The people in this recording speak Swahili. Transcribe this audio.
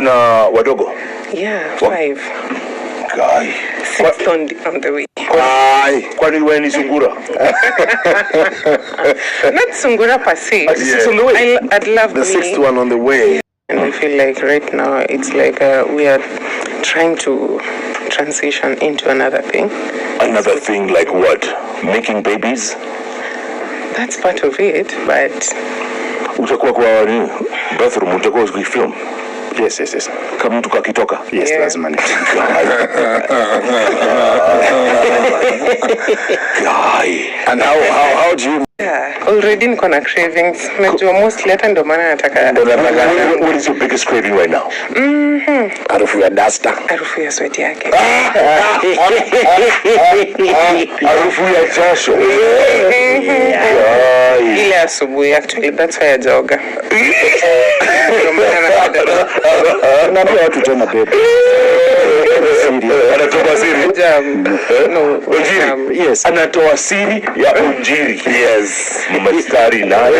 kuna wadogo? Yeah, 5. Guy. 6 on the way. Kwani wewe ni sungura? Not sungura per se. Six on the way. I'd love the 6th one on the way. And I feel like right now it's like we are trying to transition into another thing. Another thing like what? Making babies? That's part of it, but Utakuwa kwa nini? Bathroom utakuwa ukifilm. Yes. Kama mtu kakitoka. Yes, Yeah. lazima ni. Guy. And how do you already niko na cravings. Najua mostly hata ndo maana nataka What is your biggest craving right now? harufu ya duster? harufu ya sweat yake. Harufu ya jasho. Ile asubuhi actually that's why I joga. Ndio maana napenda. Unaambia watu tena baby. Anatoa siri. No, Unjiri. Yes. Anatoa siri ya unjiri. Yes. Ni mastari nayo.